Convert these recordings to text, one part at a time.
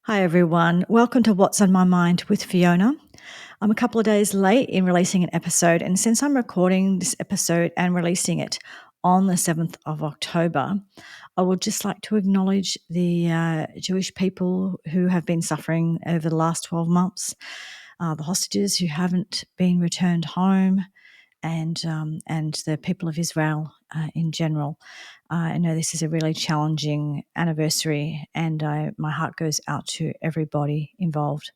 Hi, everyone. Welcome to What's on My Mind with Fiona. I'm a couple of days late in releasing an episode, and since I'm recording this episode and releasing it on the 7th of October, I would just like to acknowledge the Jewish people who have been suffering over the last 12 months, the hostages who haven't been returned home, and the people of Israel in general. I know this is a really challenging anniversary, and my heart goes out to everybody involved.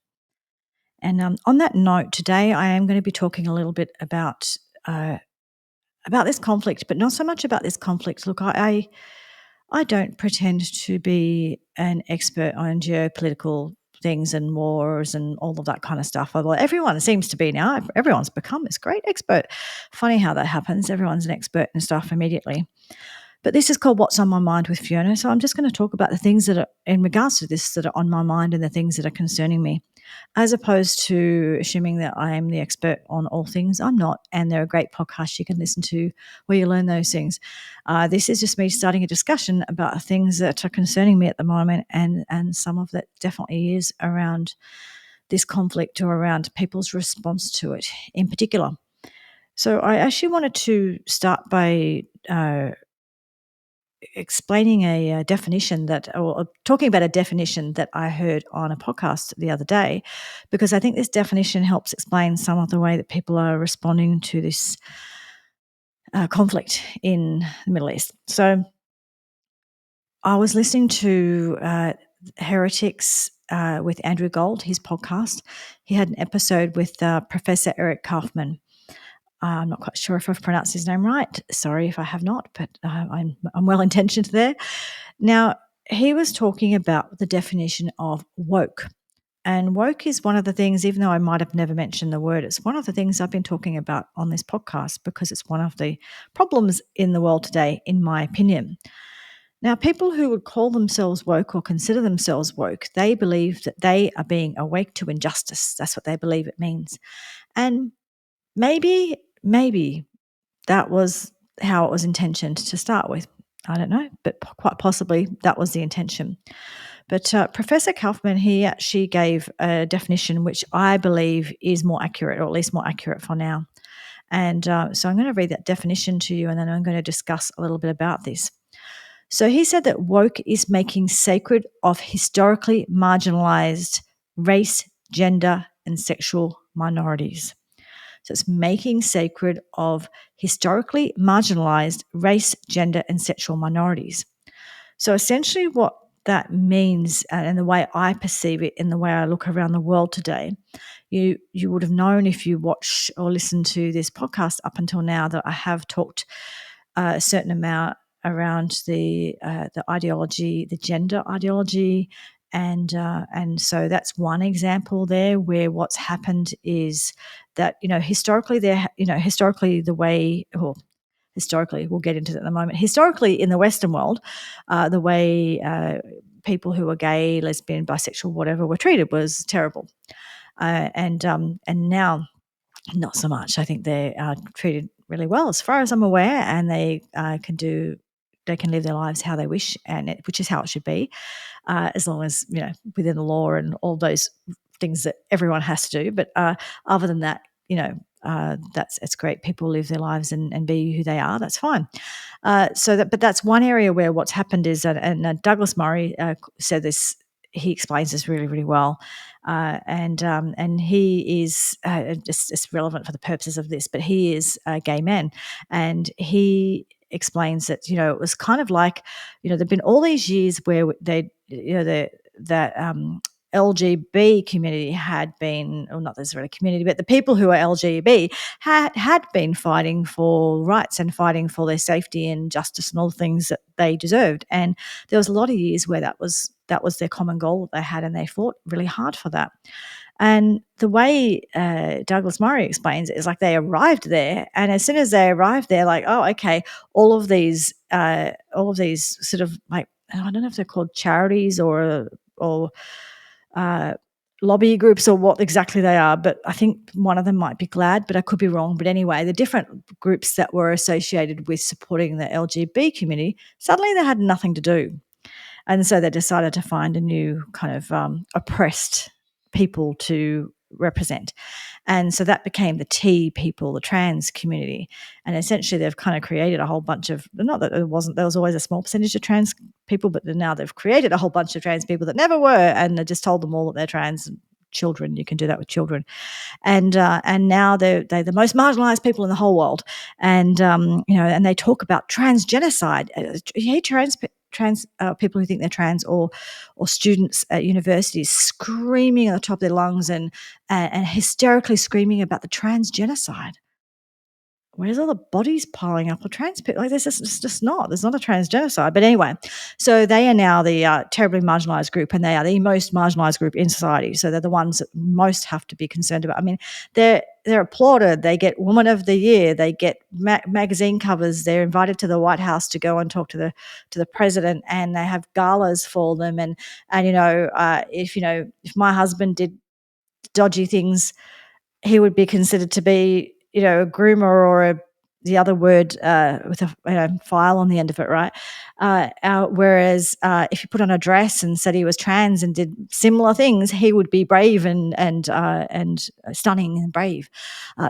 And on that note, today I am going to be talking a little bit about this conflict, but not so much about this conflict. Look, I don't pretend to be an expert on geopolitical things and wars and all of that kind of stuff. Although everyone seems to be now. Everyone's become this great expert. Funny how that happens. Everyone's an expert and stuff immediately. But this is called What's on My Mind with Fiona. So I'm just going to talk about the things that are in regards to this that are on my mind and the things that are concerning me, as opposed to assuming that I am the expert on all things. I'm not. And there are great podcasts you can listen to where you learn those things. This is just me starting a discussion about things that are concerning me at the moment, and some of that definitely is around this conflict or around people's response to it in particular. So I actually wanted to start by explaining a definition or talking about a definition that I heard on a podcast the other day, because I think this definition helps explain some of the way that people are responding to this conflict in the Middle East. So I was listening to Heretics with Andrew Gold, his podcast. He had an episode with Professor Eric Kaufman. I'm not quite sure if I've pronounced his name right. Sorry if I have not, but I'm well-intentioned there. Now, he was talking about the definition of woke. And woke is one of the things, even though I might have never mentioned the word, it's one of the things I've been talking about on this podcast because it's one of the problems in the world today, in my opinion. Now, people who would call themselves woke or consider themselves woke, they believe that they are being awake to injustice. That's what they believe it means. And maybe that was how it was intentioned to start with. I don't know, but quite possibly that was the intention. But Professor Kaufman, he actually gave a definition which I believe is more accurate, or at least more accurate for now. And so I'm going to read that definition to you, and then I'm going to discuss a little bit about this. So he said that woke is making sacred of historically marginalized race, gender, and sexual minorities. So it's making sacred of historically marginalized race, gender, and sexual minorities. So essentially what that means, and the way I perceive it and the way I look around the world today, you would have known if you watch or listen to this podcast up until now that I have talked a certain amount around the ideology, the gender ideology, and so that's one example there where what's happened is that historically the way, or historically, we'll get into that in a moment. Historically, in the Western world, the way people who were gay, lesbian, bisexual, whatever, were treated was terrible, and now not so much. I think they are treated really well, as far as I'm aware, and they can live their lives how they wish, which is how it should be, as long as within the law and all those things that everyone has to do. But other than that, it's great. People live their lives and be who they are. That's fine. But that's one area where what's happened is that, and Douglas Murray said this. He explains this really, really well, and he is just it's relevant for the purposes of this. But he is a gay man, and he explains that it was kind of like there've been all these years where they that LGB community had been, or not necessarily community, but the people who are LGB had been fighting for rights and fighting for their safety and justice and all the things that they deserved. And there was a lot of years where that was their common goal that they had, and they fought really hard for that. And the way Douglas Murray explains it is like they arrived there, and as soon as they arrived there, like, oh, okay, all of these sort of, like, I don't know if they're called charities or lobby groups or what exactly they are, but I think one of them might be GLAD, but I could be wrong. But anyway, the different groups that were associated with supporting the LGB community, suddenly they had nothing to do. And so they decided to find a new kind of oppressed people to represent. And so that became the T people, the trans community. And essentially they've kind of created a whole bunch of, not that there was always a small percentage of trans people, but now they've created a whole bunch of trans people that never were, and they just told them all that they're trans. Children, you can do that with children, and now they're the most marginalized people in the whole world, and and they talk about trans genocide. You hear trans people who think they're trans, or students at universities screaming at the top of their lungs and hysterically screaming about the trans genocide. Where's all the bodies piling up of trans people? Like, there's not a trans genocide. But anyway, so they are now the terribly marginalised group, and they are the most marginalised group in society. So they're the ones that most have to be concerned about. I mean, they're applauded. They get Woman of the Year. They get magazine covers. They're invited to the White House to go and talk to the president, and they have galas for them. And if my husband did dodgy things, he would be considered to be, a groomer, or the other word with a file on the end of it, right? Whereas if you put on a dress and said he was trans and did similar things, he would be brave and stunning and brave.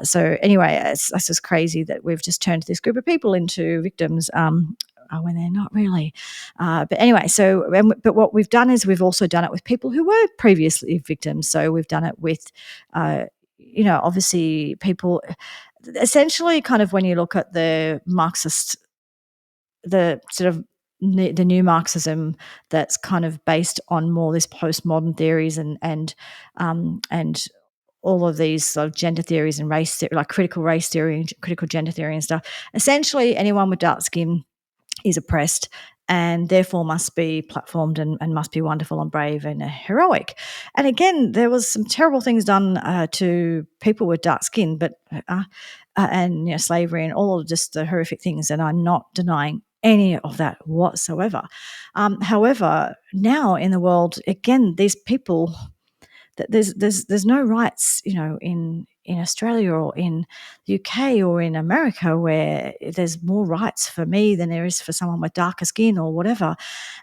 So anyway, it's just crazy that we've just turned this group of people into victims. When they're not really. But anyway, but what we've done is we've also done it with people who were previously victims. So we've done it with, obviously people, essentially kind of when you look at the Marxist, the sort of the new Marxism that's kind of based on more this postmodern theories and all of these sort of gender theories and race theory, like critical race theory and critical gender theory and stuff. Essentially, anyone with dark skin is oppressed and therefore must be platformed and must be wonderful and brave and heroic. And again, there was some terrible things done to people with dark skin, but and slavery and all of just the horrific things, and I'm not denying any of that whatsoever. However, now in the world, again, these people, that there's no rights, in Australia or in the UK or in America, where there's more rights for me than there is for someone with darker skin or whatever.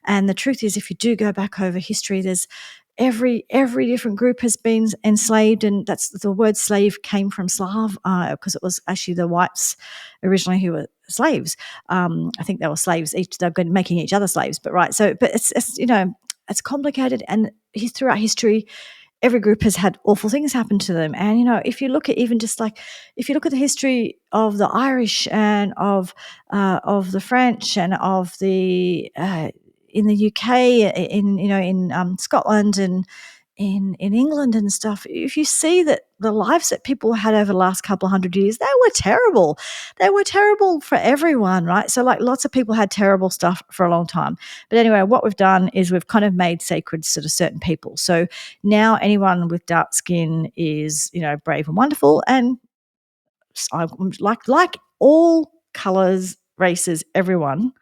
And the truth is, if you do go back over history, there's every different group has been enslaved, and that's the word slave came from Slav, because it was actually the whites originally who were slaves. I think they were slaves each; they've been making each other slaves. But right, so but it's complicated, and throughout history, every group has had awful things happen to them. And, if you look at even just like, if you look at the history of the Irish and of the French and of the, in the UK, in Scotland and in England and stuff, if you see that the lives that people had over the last couple of hundred years, they were terrible. They were terrible for everyone, right? So like lots of people had terrible stuff for a long time. But anyway, what we've done is we've kind of made sacred sort of certain people. So now anyone with dark skin is, brave and wonderful. And like all colors, races, everyone,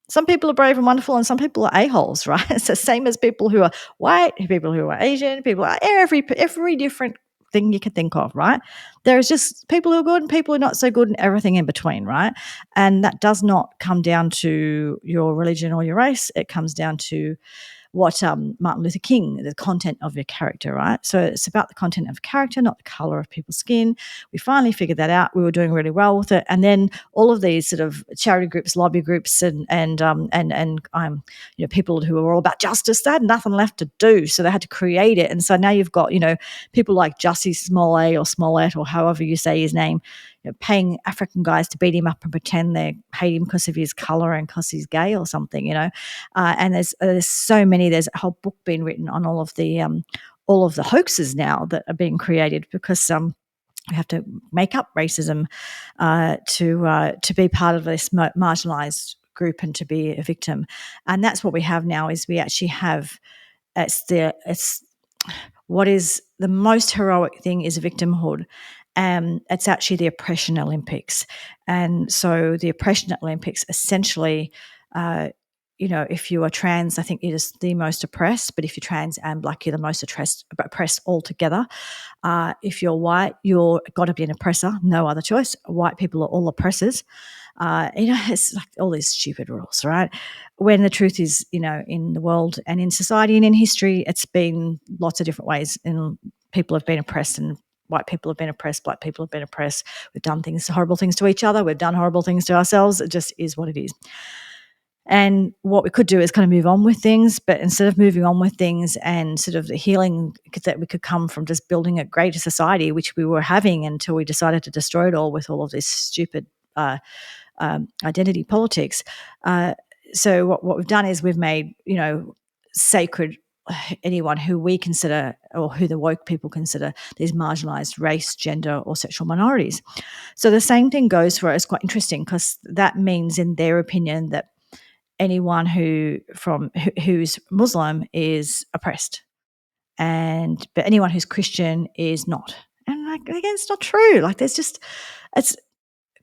some people are brave and wonderful, and some people are a-holes, right? It's the same as people who are white, people who are Asian, people are every different thing you can think of, right? There's just people who are good and people who are not so good and everything in between, right? And that does not come down to your religion or your race. It comes down to what Martin Luther King, the content of your character, right? So it's about the content of character, not the color of people's skin. We finally figured that out. We were doing really well with it, and then all of these sort of charity groups, lobby groups, and people who were all about justice, they had nothing left to do, so they had to create it. And so now you've got people like Jussie Smollett or Smollett or however you say his name, paying African guys to beat him up and pretend they hate him because of his color and because he's gay or something, and there's so many. There's a whole book being written on all of the hoaxes now that are being created because we have to make up racism to be part of this marginalized group and to be a victim. And that's what we have now. Is we actually have it's what is the most heroic thing is victimhood. It's actually the oppression Olympics. And so the oppression Olympics essentially, if you are trans, I think you're just the most oppressed. But if you're trans and black, you're the most oppressed altogether. If you're white, you're got to be an oppressor. No other choice. White people are all oppressors. It's like all these stupid rules, right? When the truth is, in the world and in society and in history, it's been lots of different ways. And people have been oppressed, and white people have been oppressed, black people have been oppressed. We've done horrible things to each other. We've done horrible things to ourselves. It just is what it is. And what we could do is kind of move on with things, but instead of moving on with things and sort of the healing that we could come from just building a greater society, which we were having until we decided to destroy it all with all of this stupid identity politics. So what we've done is we've made, sacred anyone who we consider, or who the woke people consider, these marginalized race, gender, or sexual minorities. So the same thing goes for, it's quite interesting because that means, in their opinion, that anyone who's Muslim is oppressed, but anyone who's Christian is not. And again, it's not true. It's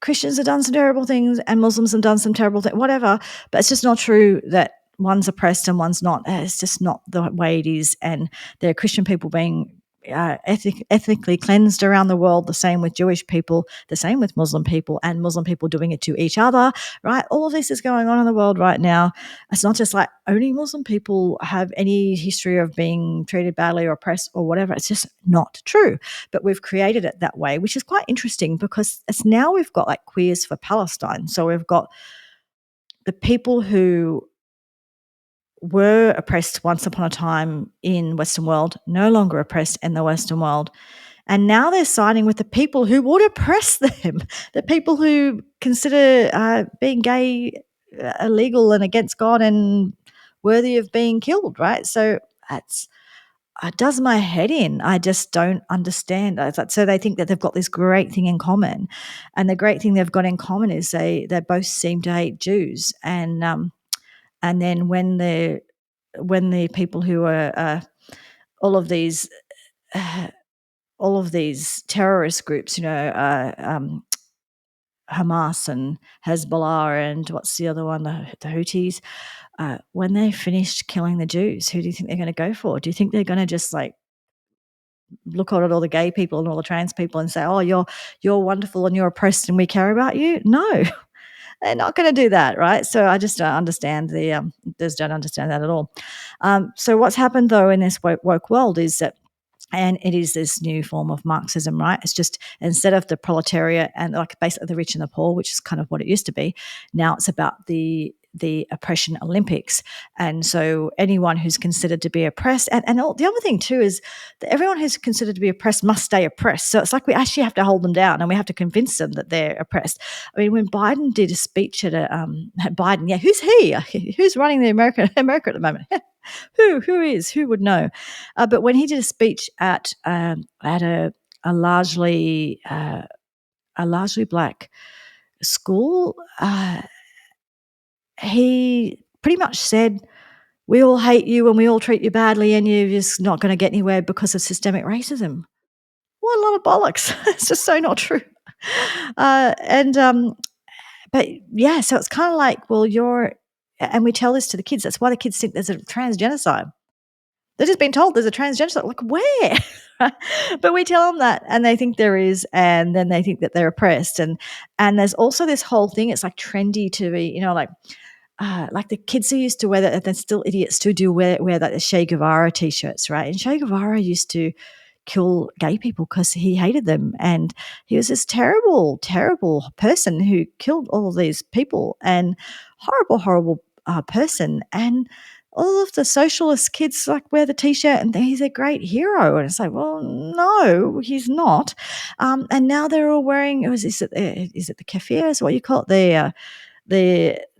Christians have done some terrible things and Muslims have done some terrible things, whatever. But it's just not true that one's oppressed and one's not. It's just not the way it is. And there are Christian people being ethnically cleansed around the world, the same with Jewish people, the same with Muslim people, and Muslim people doing it to each other, right? All of this is going on in the world right now. It's not just like only Muslim people have any history of being treated badly or oppressed or whatever. It's just not true. But we've created it that way, which is quite interesting because it's now we've got like queers for Palestine. So we've got the people who were oppressed once upon a time in Western world, no longer oppressed in the Western world. And now they're siding with the people who would oppress them, the people who consider being gay illegal and against God and worthy of being killed, right? So it does my head in. I just don't understand. So they think that they've got this great thing in common. And the great thing they've got in common is they both seem to hate Jews. And then when the people who are all of these terrorist groups, Hamas and Hezbollah and what's the other one, the Houthis, when they finished killing the Jews, who do you think they're going to go for? Do you think they're going to just like look at all the gay people and all the trans people and say, "Oh, you're wonderful and you're oppressed and we care about you"? No, they're not going to do that, right? So I just don't understand don't understand that at all. So what's happened though in this woke world is that, and it is this new form of Marxism, right? It's just instead of the proletariat and like basically the rich and the poor, which is kind of what it used to be, now it's about the oppression Olympics. And so anyone who's considered to be oppressed, and the other thing too is that everyone who's considered to be oppressed must stay oppressed. So it's like we actually have to hold them down and we have to convince them that they're oppressed. I mean, when Biden did a speech at Biden, yeah, who's he? Who's running the America at the moment? Who would know? But when he did a speech at a largely black school, he pretty much said, "We all hate you and we all treat you badly, and you're just not going to get anywhere because of systemic racism." What a lot of bollocks! It's just so not true. But yeah, so it's kind of like, well, and we tell this to the kids. That's why the kids think there's a transgenocide. They're just being told there's a transgender. Like, where? But we tell them that, and they think there is, and then they think that they're oppressed. And there's also this whole thing. It's like trendy to be, like the kids who used to wear that, they're still idiots to do wear like the Che Guevara t-shirts, right? And Che Guevara used to kill gay people because he hated them, and he was this terrible, terrible person who killed all of these people, and horrible person. And all of the socialist kids like wear the t-shirt and he's a great hero, and it's like, well, no, he's not. And now they're all wearing, is it the kafirs, what you call it,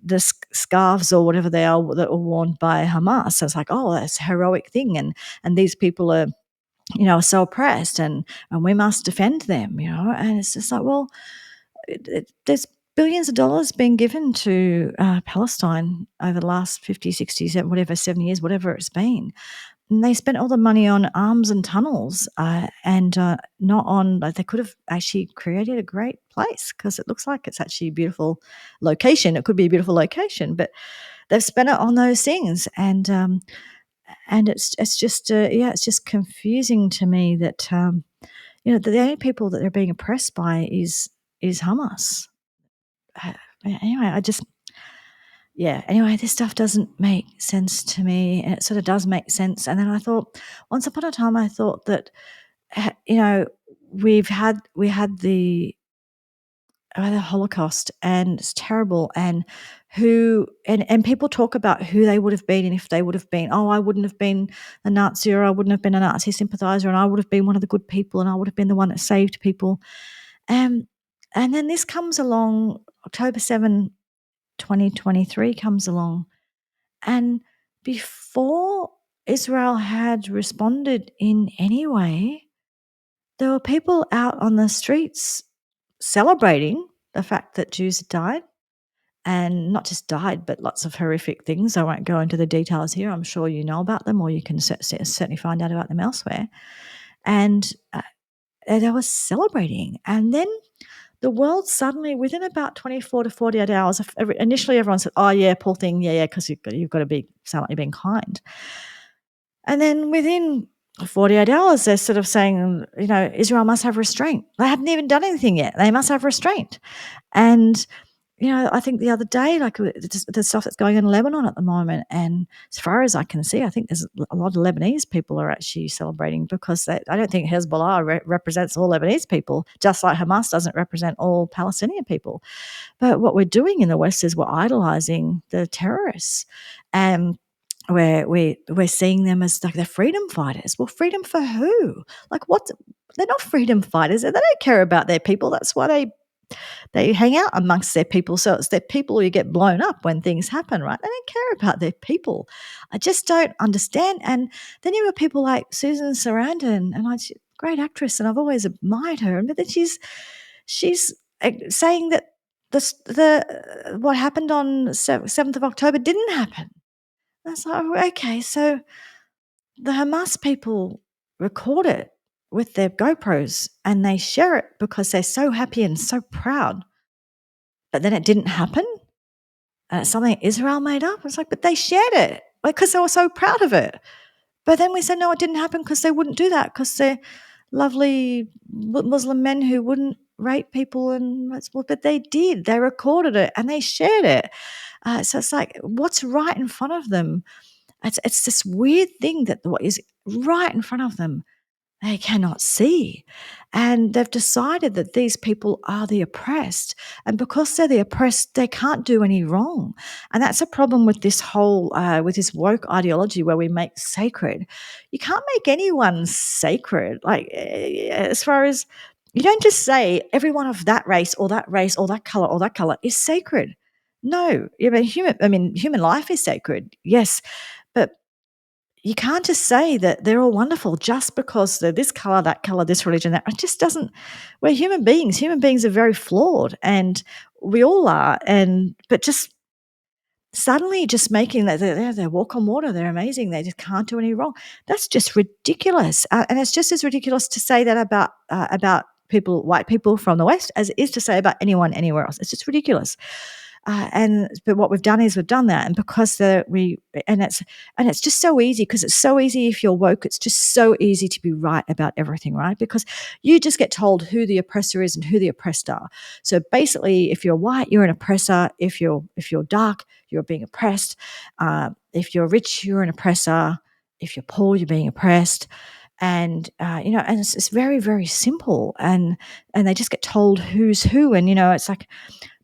the scarves or whatever they are that were worn by Hamas. So it's like, oh, that's a heroic thing, and these people are, so oppressed, and we must defend them, and it's just like, well, there's billions of dollars being given to Palestine over the last 50, 60, 70 years, whatever it's been. And they spent all the money on arms and tunnels, and not on, like, they could have actually created a great place because it looks like it's actually a beautiful location. It could be a beautiful location, but they've spent it on those things. And it's just, it's just confusing to me that, the only people that they're being oppressed by is Hamas. Anyway, anyway, this stuff doesn't make sense to me, and it sort of does make sense. And then I thought, once upon a time, I thought that, you know, we had the Holocaust, and it's terrible. And and people talk about who they would have been, and if they would have been, oh, I wouldn't have been a Nazi, or I wouldn't have been a Nazi sympathizer, and I would have been one of the good people, and I would have been the one that saved people. Um, and then this comes along, October 7, 2023 comes along, and before Israel had responded in any way, there were people out on the streets celebrating the fact that Jews had died, and not just died, but lots of horrific things. I won't go into the details here. I'm sure you know about them, or you can certainly find out about them elsewhere. And they were celebrating. And then the world suddenly, within about 24 to 48 hours, initially everyone said, oh, yeah, poor thing, yeah, because you've got to sound like you're being kind. And then within 48 hours, they're sort of saying, Israel must have restraint. They hadn't even done anything yet. They must have restraint. And I think the other day, like the stuff that's going on in Lebanon at the moment, and as far as I can see, I think there's a lot of Lebanese people are actually celebrating, because I don't think Hezbollah represents all Lebanese people, just like Hamas doesn't represent all Palestinian people. But what we're doing in the West is we're idolizing the terrorists, and we're seeing them as like the freedom fighters. Well, freedom for who? Like what? They're not freedom fighters. They don't care about their people. That's why they hang out amongst their people. So it's their people who get blown up when things happen, right? They don't care about their people. I just don't understand. And then you have people like Susan Sarandon, and she's a great actress, and I've always admired her. But then she's saying that what happened on 7th of October didn't happen. And it's like, okay, so the Hamas people record it with their GoPros and they share it because they're so happy and so proud. But then it didn't happen. And it's something Israel made up. It's like, but they shared it because they were so proud of it. But then we said, no, it didn't happen because they wouldn't do that, because they're lovely Muslim men who wouldn't rape people. But they did. They recorded it and they shared it. So it's like, what's right in front of them? It's this weird thing that what is right in front of them, they cannot see. And they've decided that these people are the oppressed. And because they're the oppressed, they can't do any wrong. And that's a problem with this whole, with this woke ideology where we make sacred. You can't make anyone sacred. Like, as far as, you don't just say everyone of that race or that color is sacred. No, human life is sacred, yes, but you can't just say that they're all wonderful just because they're this color, this religion, that. It just doesn't. We're human beings. Human beings are very flawed, and we all are. But just suddenly, just making that they walk on water, they're amazing. They just can't do any wrong. That's just ridiculous, and it's just as ridiculous to say that about people, white people from the West, as it is to say about anyone anywhere else. It's just ridiculous. But what we've done is we've done that, and because it's just so easy, because it's so easy if you're woke. It's just so easy to be right about everything, right? Because you just get told who the oppressor is and who the oppressed are. So basically, if you're white, you're an oppressor. If you're dark, you're being oppressed. If you're rich, you're an oppressor. If you're poor, you're being oppressed. And and it's very, very simple. And they just get told who's who, and it's like,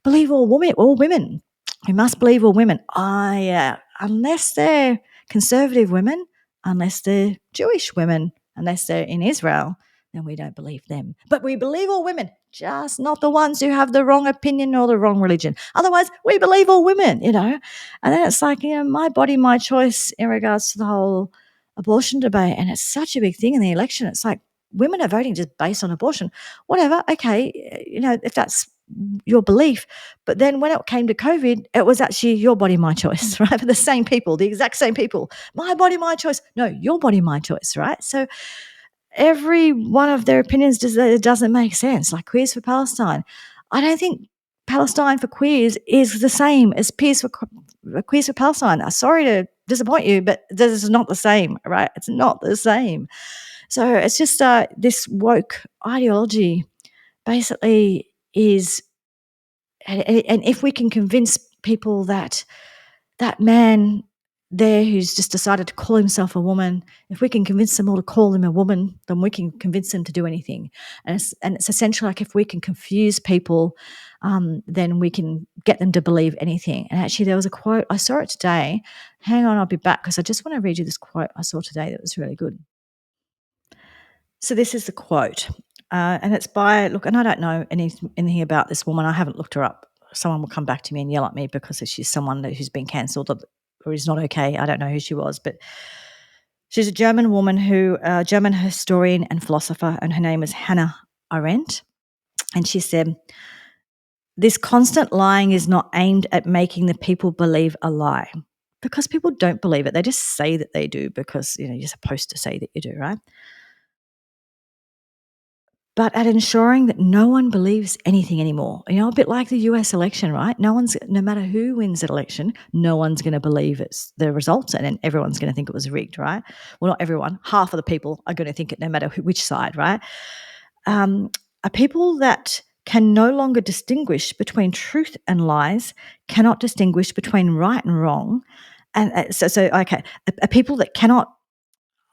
believe all women. We must believe all women. Unless they're conservative women, unless they're Jewish women, unless they're in Israel, then we don't believe them. But we believe all women, just not the ones who have the wrong opinion or the wrong religion. Otherwise, we believe all women, And then it's like, my body, my choice in regards to the whole abortion debate. And it's such a big thing in the election. It's like, women are voting just based on abortion. Whatever, okay, if that's your belief. But then when it came to COVID, it was actually your body, my choice, right? For the same people, the exact same people. My body, my choice. No, your body, my choice, right? So every one of their opinions doesn't make sense. Like Queers for Palestine. I don't think Palestine for queers is the same as Queers for Palestine. I'm sorry to disappoint you, but this is not the same, right? It's not the same. So it's just this woke ideology basically is and if we can convince people that that man there who's just decided to call himself a woman, if we can convince them all to call him a woman, then we can convince them to do anything. And it's essentially like if we can confuse people, then we can get them to believe anything. And actually, there was a quote, I saw it today. Hang on, I'll be back because I just want to read you this quote I saw today that was really good. So this is the quote, and it's by, look, and I don't know anything about this woman. I haven't looked her up. Someone will come back to me and yell at me because she's someone who's been cancelled or is not okay. I don't know who she was, but she's a German woman German historian and philosopher, and her name is Hannah Arendt. And she said, "This constant lying is not aimed at making the people believe a lie." Because people don't believe it. They just say that they do because, you're supposed to say that you do, right? But at ensuring that no one believes anything anymore. A bit like the US election, right? No matter who wins that election, no one's going to believe it's the results, and then everyone's going to think it was rigged, right? Well, not everyone. Half of the people are going to think it no matter which side, right? Are people that can no longer distinguish between truth and lies, cannot distinguish between right and wrong. And okay, are people that cannot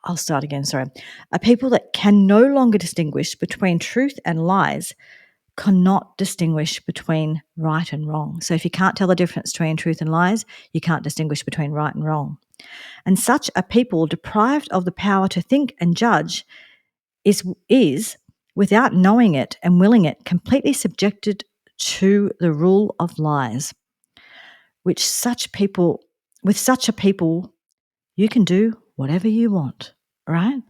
I'll start again, sorry. Are people that can no longer distinguish between truth and lies, cannot distinguish between right and wrong. So if you can't tell the difference between truth and lies, you can't distinguish between right and wrong. And such a people deprived of the power to think and judge is without knowing it and willing it, completely subjected to the rule of lies, with such a people, you can do whatever you want, right?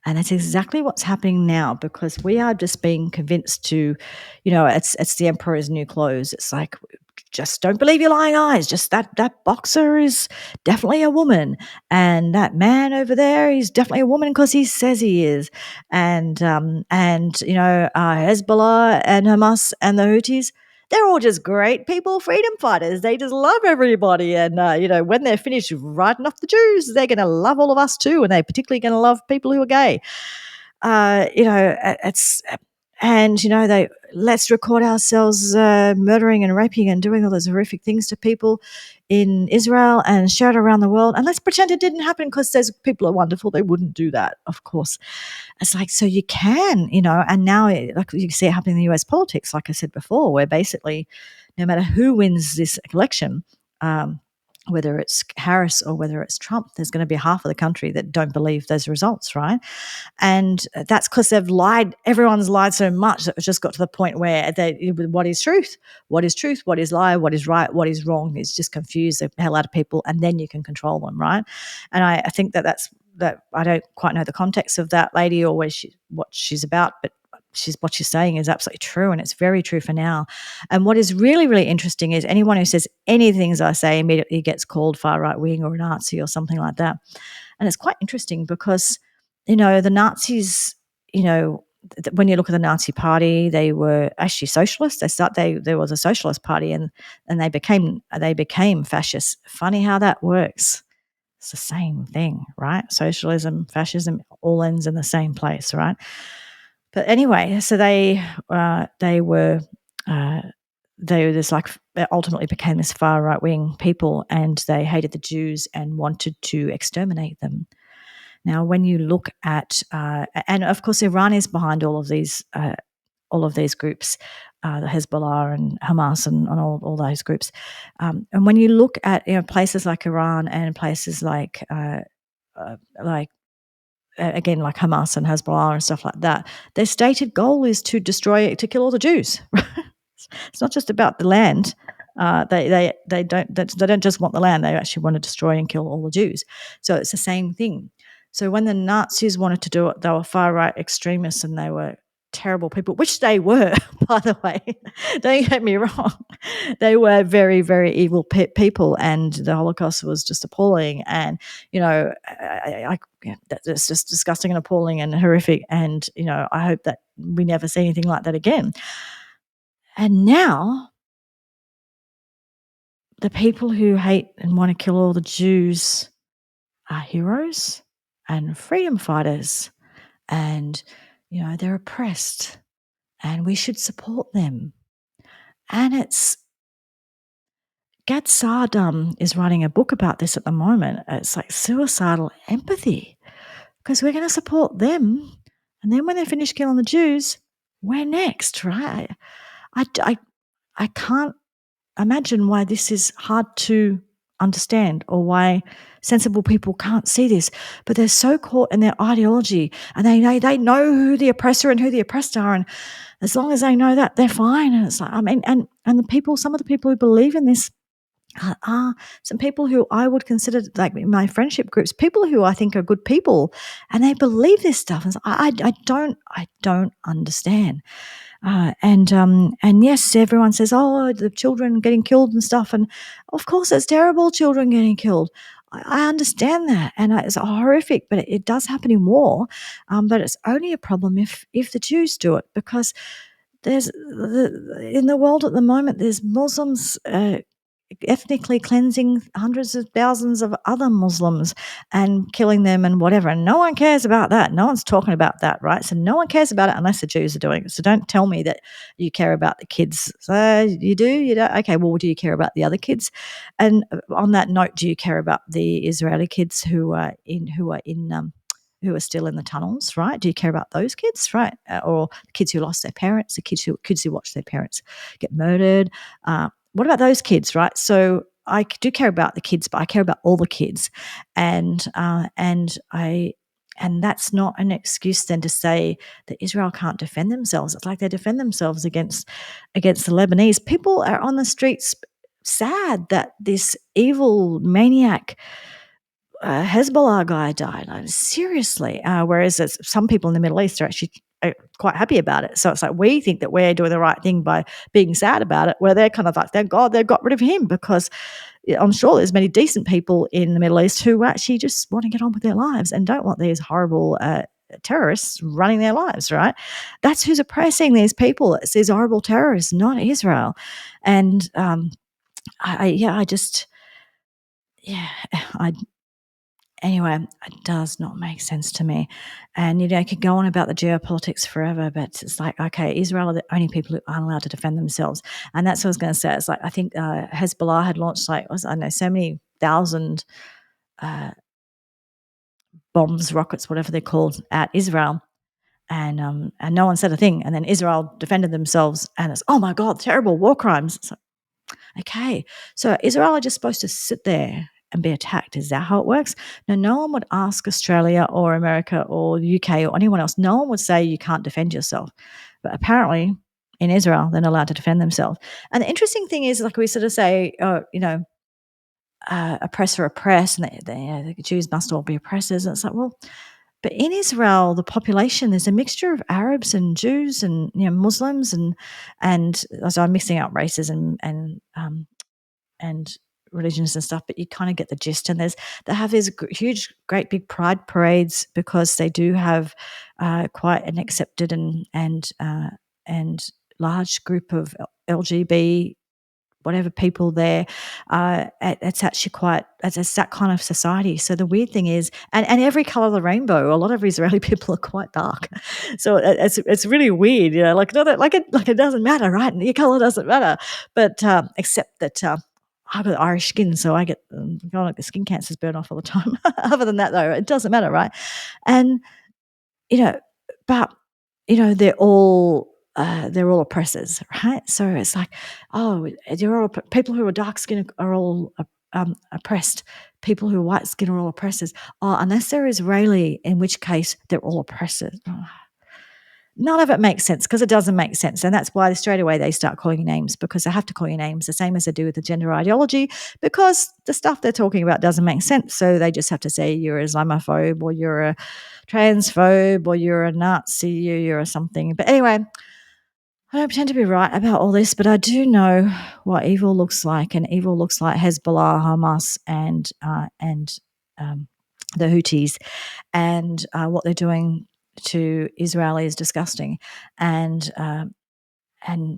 And that's exactly what's happening now, because we are just being convinced to, it's the emperor's new clothes. It's like, just don't believe your lying eyes. Just that boxer is definitely a woman, and that man over there is definitely a woman because he says he is. And Hezbollah and Hamas and the Houthis, they're all just great people, freedom fighters. They just love everybody. And, when they're finished writing off the Jews, they're going to love all of us too. And they're particularly going to love people who are gay. They let's record ourselves murdering and raping and doing all those horrific things to people in Israel and share it around the world. And let's pretend it didn't happen because those people are wonderful. They wouldn't do that, of course. It's like, so you can, and now like you see it happening in the US politics, like I said before, where basically no matter who wins this election, whether it's Harris or whether it's Trump, there's going to be half of the country that don't believe those results, right? And that's because they've lied. Everyone's lied so much that it's just got to the point where what is truth? What is truth? What is lie? What is right? What is wrong? It's just confused the hell out of people, and then you can control them, right? And I think that I don't quite know the context of that lady or what she's about, but what she's saying is absolutely true, and it's very true for now. And what is really, really interesting is anyone who says anything as I say immediately gets called far right wing or a Nazi or something like that. And it's quite interesting because, the Nazis, when you look at the Nazi Party, they were actually socialists. There was a socialist party, and they became fascist. Funny how that works. It's the same thing, right? Socialism, fascism, all ends in the same place, right? But anyway, so they ultimately became this far right wing people, and they hated the Jews and wanted to exterminate them. Now, when you look at, and of course, Iran is behind all of these groups, the Hezbollah and Hamas and all those groups. And when you look at places like Iran and places like again, like Hamas and Hezbollah and stuff like that, their stated goal is to kill all the Jews. It's not just about the land. They don't just want the land. They actually want to destroy and kill all the Jews. So it's the same thing. So when the Nazis wanted to do it, they were far right extremists and they were terrible people, which they were, by the way. Don't get me wrong. They were very, very evil people, and the Holocaust was just appalling. And, that's just disgusting and appalling and horrific. And, I hope that we never see anything like that again. And now the people who hate and want to kill all the Jews are heroes and freedom fighters, and, they're oppressed, and we should support them. And it's Gad Saad is writing a book about this at the moment. It's like suicidal empathy because we're going to support them. And then when they finish killing the Jews, we're next, right? I, I, I can't imagine why this is hard to understand or why sensible people can't see this. But they're so caught in their ideology and they know who the oppressor and who the oppressed are. And as long as they know that, they're fine. And it's like, I mean, and the people, some of the people who believe in this are some people who I would consider like in my friendship groups, people who I think are good people, and they believe this stuff. And I don't understand. And yes, everyone says, "Oh, the children getting killed and stuff," and of course, it's terrible. Children getting killed. I understand that, and it's horrific, but it does happen in war. But it's only a problem if the Jews do it, because in the world at the moment, there's Muslims. Ethnically cleansing hundreds of thousands of other Muslims and killing them and whatever. And no one cares about that. No one's talking about that, right? So no one cares about it unless the Jews are doing it. So don't tell me that you care about the kids. So you do? You don't? Okay, well, do you care about the other kids? And on that note, do you care about the Israeli kids who are who are still in the tunnels, right? Do you care about those kids, right? Or kids who lost their parents, the kids who watched their parents get murdered? What about those kids, right? So I do care about the kids, but I care about all the kids, and that's not an excuse then to say that Israel can't defend themselves. It's like they defend themselves against the Lebanese. People are on the streets sad that this evil maniac Hezbollah guy died. Like, seriously. Whereas some people in the Middle East are actually quite happy about it. So it's like we think that we're doing the right thing by being sad about it, where they're kind of like, thank God they got rid of him, because I'm sure there's many decent people in the Middle East who actually just want to get on with their lives and don't want these horrible terrorists running their lives, right? That's who's oppressing these people. It's these horrible terrorists, not Israel. And I just, yeah, I anyway, it does not make sense to me. And, I could go on about the geopolitics forever, but it's like, okay, Israel are the only people who aren't allowed to defend themselves. And that's what I was going to say. It's like, I think Hezbollah had launched I don't know, so many thousand uh, bombs, rockets, whatever they're called, at Israel. And no one said a thing. And then Israel defended themselves, and it's, oh my God, terrible war crimes. It's like, okay, so Israel are just supposed to sit there and be attacked. Is that how it works? No one would ask Australia or America or the UK or anyone else. No one would say you can't defend yourself. But apparently in Israel, they're not allowed to defend themselves. And the interesting thing is, like we sort of say, oppressor oppress, and the Jews must all be oppressors. And it's like, well, but in Israel, the population, there's a mixture of Arabs and Jews and Muslims and so I'm mixing up races and religions and stuff, but you kind of get the gist. And they have these huge, great big pride parades because they do have quite an accepted and large group of LGB whatever people there. It's actually it's that kind of society. So the weird thing is, and every color of the rainbow, a lot of Israeli people are quite dark. So it's really weird, like, no, like it doesn't matter, right? Your color doesn't matter. But except that I've got Irish skin, so I get like the skin cancers burn off all the time. Other than that, though, it doesn't matter, right? And you know, but they're all oppressors, right? So it's like, oh, they're all people who are dark skinned are all oppressed. People who are white skin are all oppressors. Oh, unless they're Israeli, in which case they're all oppressors. Oh, none of it makes sense, because it doesn't make sense. And that's why straight away they start calling you names, because they have to call you names, the same as they do with the gender ideology, because the stuff they're talking about doesn't make sense. So they just have to say you're an Islamophobe, or you're a transphobe, or you're a Nazi, you're a something. But anyway, I don't pretend to be right about all this, but I do know what evil looks like, and evil looks like Hezbollah, Hamas, and the Houthis, and what they're doing to Israel is disgusting, and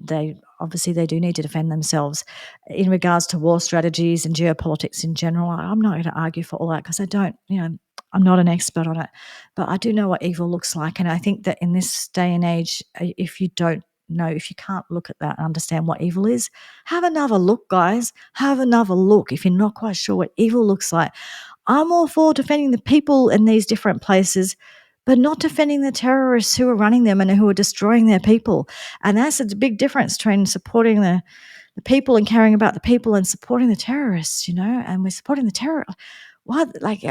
they do need to defend themselves. In regards to war strategies and geopolitics in general, I'm not going to argue for all that, because I don't, I'm not an expert on it, but I do know what evil looks like, and I think that in this day and age, if you don't no, if you can't look at that and understand what evil is, have another look, guys. Have another look if you're not quite sure what evil looks like. I'm all for defending the people in these different places, but not defending the terrorists who are running them and who are destroying their people. And that's a big difference between supporting the people and caring about the people and supporting the terrorists, and we're supporting the terror. What? Like,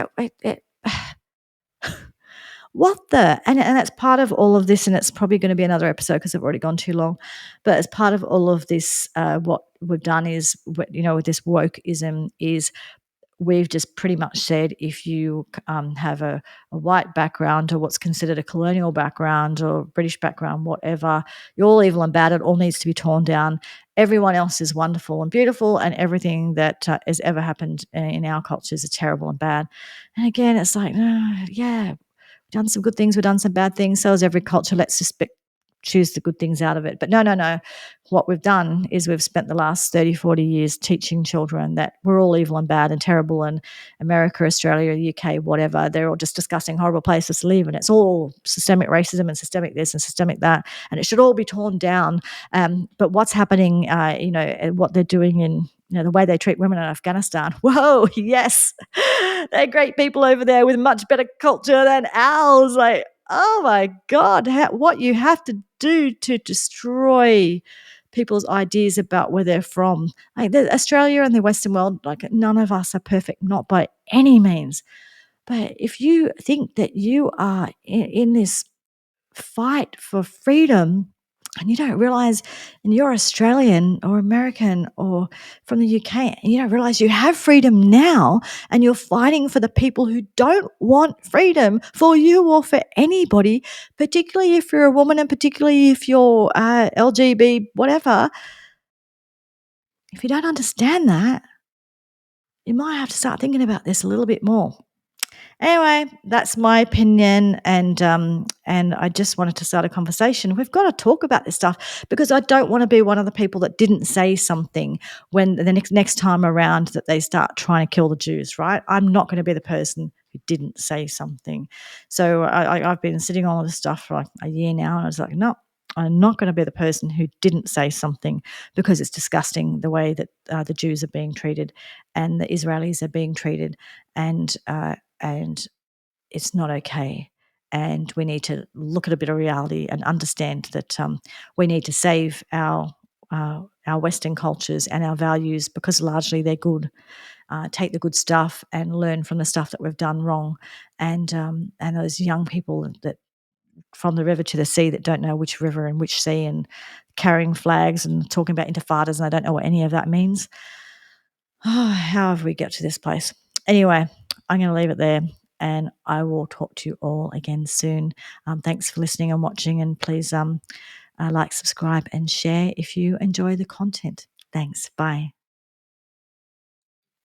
what the? And that's part of all of this, and it's probably going to be another episode because I've already gone too long. But as part of all of this, what we've done is, with this wokeism is we've just pretty much said if you have a white background or what's considered a colonial background or British background, whatever, you're all evil and bad. It all needs to be torn down. Everyone else is wonderful and beautiful, and everything that has ever happened in our cultures is terrible and bad. And again, it's like, yeah, we've done some good things, we've done some bad things. So is every culture. Let's just choose the good things out of it. But no, no, no. What we've done is we've spent the last 30, 40 years teaching children that we're all evil and bad and terrible, and America, Australia, the UK, whatever, they're all just disgusting, horrible places to live, and it's all systemic racism and systemic this and systemic that, and it should all be torn down. But what's happening, what they're doing in the way they treat women in Afghanistan. Whoa, yes, they're great people over there with much better culture than ours. Like, oh my God, what you have to do to destroy people's ideas about where they're from. Like Australia and the Western world, like none of us are perfect, not by any means. But if you think that you are in this fight for freedom, and you don't realize, and you're Australian or American or from the UK, and you don't realize you have freedom now, and you're fighting for the people who don't want freedom for you or for anybody, particularly if you're a woman and particularly if you're LGB, whatever. If you don't understand that, you might have to start thinking about this a little bit more. Anyway, that's my opinion, and I just wanted to start a conversation. We've got to talk about this stuff because I don't want to be one of the people that didn't say something when the next time around that they start trying to kill the Jews, right? I'm not going to be the person who didn't say something. So I've been sitting on all this stuff for like a year now, and I was like, no, I'm not going to be the person who didn't say something because it's disgusting the way that the Jews are being treated and the Israelis are being treated, and it's not okay. And we need to look at a bit of reality and understand that we need to save our Western cultures and our values because largely they're good. Take the good stuff and learn from the stuff that we've done wrong. And those young people that from the river to the sea that don't know which river and which sea, and carrying flags and talking about intifadas, and I don't know what any of that means. Oh, how have we got to this place? Anyway, I'm going to leave it there, and I will talk to you all again soon. Thanks for listening and watching, and please like, subscribe, and share if you enjoy the content. Thanks. Bye.